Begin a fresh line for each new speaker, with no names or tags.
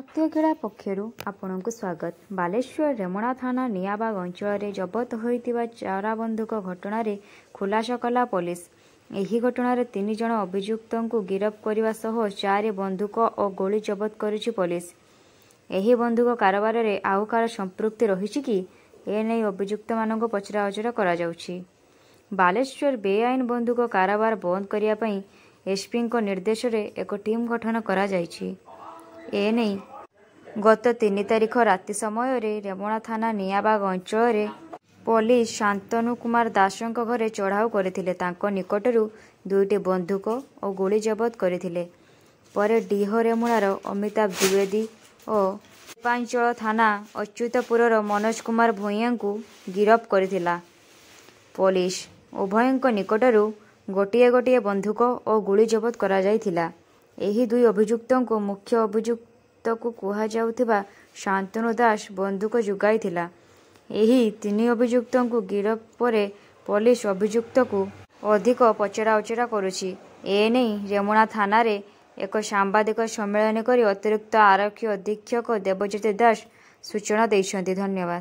ସତ୍ୟକ୍ରୀଡ଼ା ପକ୍ଷରୁ ଆପଣଙ୍କୁ ସ୍ୱାଗତ। ବାଲେଶ୍ୱର ରେମଣା ଥାନା ନିଆବାଗ ଅଞ୍ଚଳରେ ଜବତ ହୋଇଥିବା ଚାରା ବନ୍ଧୁକ ଘଟଣାରେ ଖୁଲାସା କଲା ପୋଲିସ। ଏହି ଘଟଣାରେ 3 ଜଣ ଅଭିଯୁକ୍ତଙ୍କୁ ଗିରଫ କରିବା ସହ 4 ବନ୍ଧୁକ ଓ ଗୁଳି ଜବତ କରିଛି ପୋଲିସ। ଏହି ବନ୍ଧୁକ କାରବାରରେ ଆଉ କାହାର ସମ୍ପୃକ୍ତି ରହିଛି କି? ଏନେଇ ଅଭିଯୁକ୍ତମାନଙ୍କୁ ପଚରାଉଚରା କରାଯାଉଛି। ବାଲେଶ୍ୱର ବେଆଇନ ବନ୍ଧୁକ କାରବାର ବନ୍ଦ କରିବା ପାଇଁ ଏସ୍ପିଙ୍କ ନିର୍ଦ୍ଦେଶରେ ଏକ ଟିମ୍ ଗଠନ କରାଯାଇଛି। ଏନେଇ ଗତ 3 ତାରିଖ ରାତି ସମୟରେ ରେମଣା ଥାନା ନିଆବାଗ ଅଞ୍ଚଳରେ ପୋଲିସ ଶାନ୍ତନୁ କୁମାର ଦାସଙ୍କ ଘରେ ଚଢ଼ାଉ କରିଥିଲେ। ତାଙ୍କ ନିକଟରୁ 2ଟି ବନ୍ଧୁକ ଓ ଗୁଳି ଜବତ କରିଥିଲେ। ପରେ ଡିହ ରେମୁଣାର ଅମିତାଭ ଦ୍ୱିବେଦୀ ଓ ଶିଳ୍ପାଞ୍ଚଳ ଥାନା ଅଚ୍ୟୁତପୁରର ମନୋଜ କୁମାର ଭୂୟାଁଙ୍କୁ ଗିରଫ କରିଥିଲା। ପୋଲିସ ଉଭୟଙ୍କ ନିକଟରୁ ଗୋଟିଏ ବନ୍ଧୁକ ଓ ଗୁଳି ଜବତ କରାଯାଇଥିଲା। ଏହି 2 ଅଭିଯୁକ୍ତଙ୍କୁ ମୁଖ୍ୟ ଅଭିଯୁକ୍ତକୁ କୁହାଯାଉଥିବା ଶାନ୍ତନୁ ଦାସ ବନ୍ଧୁକ ଯୋଗାଇଥିଲା। ଏହି 3 ଅଭିଯୁକ୍ତଙ୍କୁ ଗିରଫ ପରେ ପୋଲିସ ଅଭିଯୁକ୍ତକୁ ଅଧିକ ପଚରାଉଚରା କରୁଛି। ଏନେଇ ରେମୁଣା ଥାନାରେ ଏକ ସାମ୍ବାଦିକ ସମ୍ମିଳନୀ କରି ଅତିରିକ୍ତ ଆରକ୍ଷୀ ଅଧୀକ୍ଷକ ଦେବଜ୍ୟୋତି ଦାସ ସୂଚନା ଦେଇଛନ୍ତି। ଧନ୍ୟବାଦ।